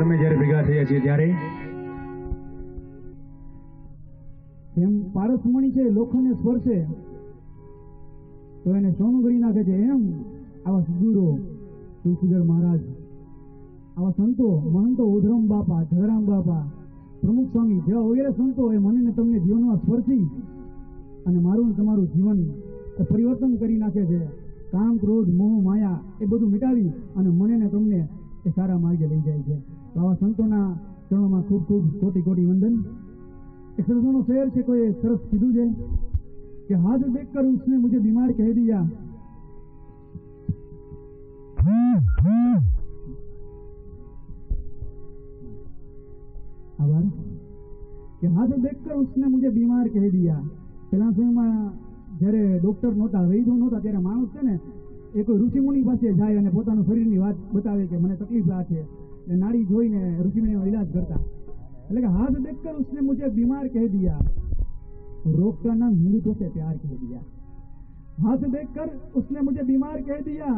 તમે જ્યારે ભેગા થયા છીએ ત્યારે એમ પારસમણી છે લોખંડને સ્પર્શે તો એને સોનું કરી નાખે છે, એમ આવા સદગુરુ તુલસીધર મહારાજ, આવા સંતો મહંતો ઉધરમ બાપા, જયરામ બાપા, પ્રમુખ સ્વામી જેવા વગેરે સંતો એ મને ને તમને જીવનમાં સ્પર્શી અને મારું ને તમારું જીવન એ પરિવર્તન કરી નાખે છે. કામ, ક્રોધ, મોહ, માયા એ બધું મિટાવી અને મને ને તમને એ સારા માર્ગે લઈ જાય છે. તો આવા સંતોના ચરણોમાં ખૂબ ખૂબ કોટી કોટી વંદન. એક સરસનો શેર છે, કોઈ સરસ કીધું છે કે હાથ દેખકર उसने मुझे बीमार कह दिया, आभार, કે હાથ દેખકર उसने मुझे बीमार कह दिया. પેલા સમયમાં જ્યારે ડોક્ટર નહોતા, વૈદ્યો નહોતા, ત્યારે માણસ છે ને એ કોઈ ઋષિમુનિ પાસે જાય અને પોતાનું શરીરની વાત બતાવે કે મને તકલીફ આ છે, એ નાડી જોઈને ઋષિમુનિનો ઇલાજ કરતા. એટલે કે હાથ દેખકર उसने मुझे बीमार कह दिया, रोग का नाम हिंदुत्व से प्यार कह दिया. हाथ देखकर उसने मुझे बीमार कह दिया,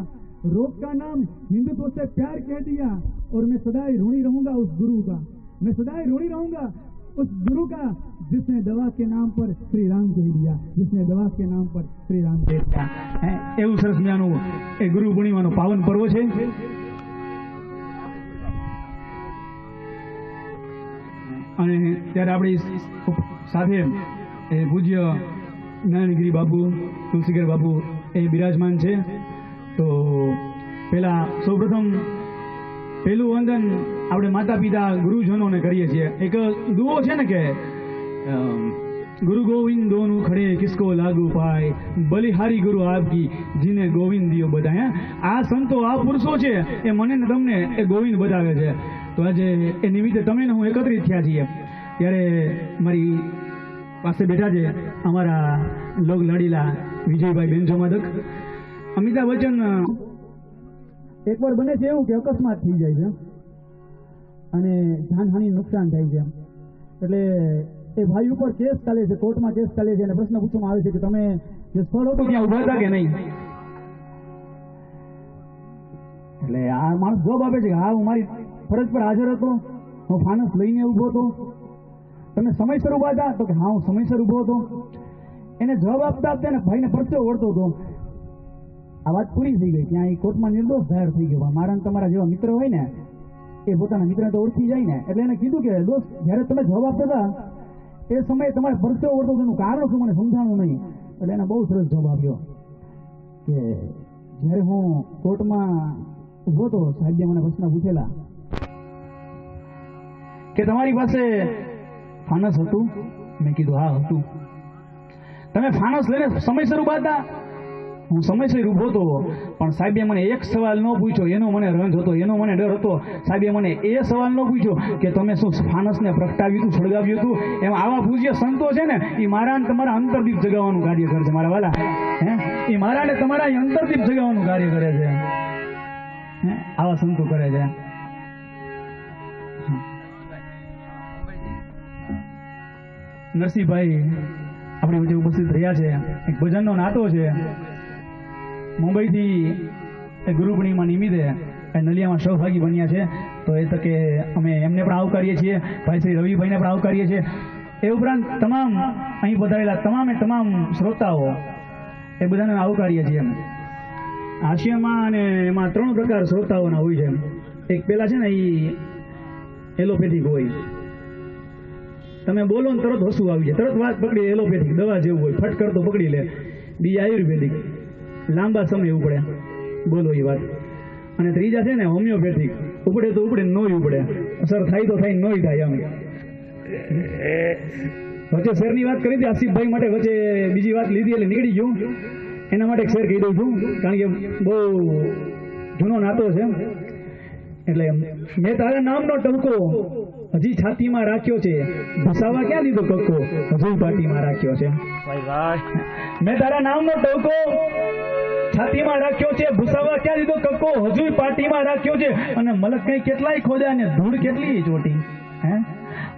रोग का नाम हिंदुत्व से प्यार कह दिया, और मैं सदैव ऋणी रहूंगा उस गुरु का, मैं सदैव ऋणी रहूंगा उस गुरु का जिसने दवा के नाम पर श्री राम कह दिया, जिसने दवा के नाम पर श्री राम कह दिया. એવું સરસ મજાનું એ ગુરુ પૂર્ણિમાનો પાવન પર્વ છે. અને ત્યારે આપણી સાથે એ પૂજ્ય નારાયણગીરી બાપુ, તુલસીગર બાપુ એ બિરાજમાન છે. તો પહેલા સૌપ્રથમ પહેલું વંદન આપણે માતા પિતા ગુરુજનોને કરીએ છીએ. એક દુઓ છે ને કે ગુરુ ગોવિંદ દોનું ખડે કિસકો લાગુ પાય, બલિહારી ગુરુ આપકી જીને ગોવિંદ દિયો બધાય. આ સંતો, આ પુરુષો છે એ મને ને તમને એ ગોવિંદ બતાવે છે. તો આજે એ નિમિત્તે તમે ને હું એકત્રિત થયા છીએ. ત્યારે મારી પાસે બેઠા છે અમારા લોક લાડીલા વિજયભાઈ બેનચોમાદક. અમિતાભ બચ્ચન એકવાર બને છે એવું કે અકસ્માત થઈ જાય છે અને જાનહાનિ નુકસાન થાય છે. એટલે એ ભાઈ ઉપર કેસ ચાલે છે, કોર્ટમાં કેસ ચાલે છે અને પ્રશ્ન પૂછવામાં આવે છે કે તમે જે સ્થળ હતું ત્યાં ઉભા હતા કે નહીં. એટલે આ માણસ જવાબ આપે છે કે હા, હું મારી ફરજ પર હાજર હતો, હું ફાનસ લઈને ઉભો હતો. તમે સમયસર ઉભા હતા? તો કે હા, હું સમયસર ઉભો હતો. એને જવાબ આપતા આપતા ને ભાઈને પરસેવો વળતો હતો. આ વાત પૂરી થઈ ગઈ. ત્યાં એ કોર્ટમાં નિર્દોષ જાહેર થઈ ગયો. મારા તમારા જેવા મિત્ર હોય ને એ પોતાના મિત્રને તો ઓળખી જાય ને. એટલે એને કીધું કે દોસ્ત, જ્યારે તમે જવાબ આપતા હતા એ સમયે તમારે પરસેવો વળતો એનું કારણ શું મને સમજાણું નહીં. એટલે એને બહુ સરસ જવાબ આપ્યો કે જ્યારે હું કોર્ટમાં ઉભો હતો, સાહેબે મને પ્રશ્ન પૂછેલા કે તમારી પાસે ફાનસ હતું? મેં કીધું હા હતું. તમે ફાનસ લઈને સમયસર ઉભા હતા? હું સમયસર ઉભો હતો, પણ સાહેબે મને એક સવાલ ન પૂછ્યો, એનો મને રંજ હતો, એનો મને ડર હતો. સાહેબે મને એ સવાલ ન પૂછ્યો કે તમે શું ફાનસને પ્રગટાવ્યું હતું, સળગાવ્યું હતું. એમ આવા પૂજ્ય સંતો છે ને એ મારા ને તમારા અંતરદીપ જગાવવાનું કાર્ય કરે છે. મારા વાલા, એ મારા ને તમારા અંતરદીપ જગાવવાનું કાર્ય કરે છે. આવા સંતો કરે છે. નરસિંહભાઈ આપણી વચ્ચે ઉપસ્થિત રહ્યા છે. એક ભજનનો નાતો છે. મુંબઈથી ગુરુ પૂર્ણિમા નિમિત્તે નલિયામાં સહભાગી બન્યા છે. તો એ તકે અમે એમને પણ આવકારીએ છીએ, ભાઈ શ્રી રવિભાઈને પણ આવકારીએ છીએ. એ ઉપરાંત તમામ અહીં પધારેલા તમામ શ્રોતાઓ એ બધાને આવકારીએ છીએ. હાસ્યમાં અને એમાં 3 પ્રકાર શ્રોતાઓના હોય છે. એક પેલા છે ને એ એલોપેથિક હોય. તમે બોલો ને તરત હસવું આવી જાય, તરત વાત પકડી, એલોપેથિક દવા જેવું હોય, ફટ કરતો પકડી લે. બીજા આયુર્વેદિક, લાંબા સમય ઉપડે બોલો એ વાત. અને ત્રીજા છે ને હોમિયોપેથિક, ઉપડે તો ઉપડે, નોય ઉપડે, અસર થાય તો થાય, નોય થાય. એમ વચ્ચે શેરની વાત કરી હતી આસિફભાઈ માટે, વચ્ચે બીજી વાત લીધી એટલે નીકળી ગયું. એના માટે એક શેર કહી દઉં છું, કારણ કે બહુ જૂનો નાતો છે. એટલે મેં તારા નામનો ટંકો હજી છાતીમાં રાખ્યો છે, ભસાવા ક્યાં દીધો કક્કો હજુ પાટીમાં રાખ્યો છે. મેં તારા નામનો ટંકો છાતીમાં રાખ્યો છે, ભૂસાવા ક્યાં દીધો કક્કો હજુ પાટીમાં રાખ્યો છે. અને મલક કઈ કેટલાય ખોદ્યા ને ધૂળ કેટલી ચોટી.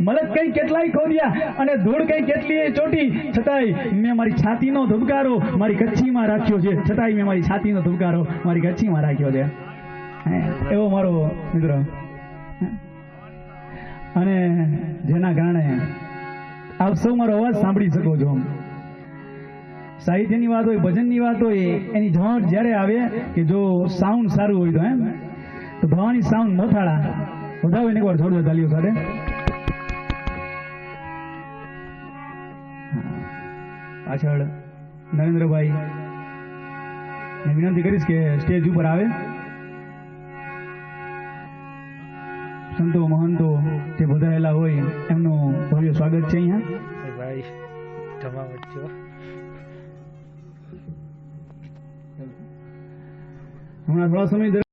મલક કઈ કેટલાય ખોદ્યા અને ધૂળ કઈ કેટલી ચોટી, છતાંય મેં મારી છાતીનો ધબકારો મારી કચ્છીમાં રાખ્યો છે. છતાંય મેં મારી છાતીનો ધબકારો મારી કચ્છીમાં રાખ્યો છે. એવો મારો મિત્ર. અને જેના કારણે આપ સૌ મારો અવાજ સાંભળી શકો છો. સાહિત્યની વાત હોય, ભજનની વાત હોય, એની ઝોંટ જ્યારે આવે કે જો સાઉન્ડ સારું હોય તો ભવાની સાઉન્ડ મોથાળા વધાવો એને એકવાર જોડવા તાલીઓ સાથે. પાછળ નરેન્દ્રભાઈ ને વિનંતી કરીશ કે સ્ટેજ ઉપર આવે. સંતો મહંતો જે વધારેલા હોય એમનું ભવ્ય સ્વાગત છે અહીંયા. ભાઈ જમાવટ જો હમણાં થોડા સમય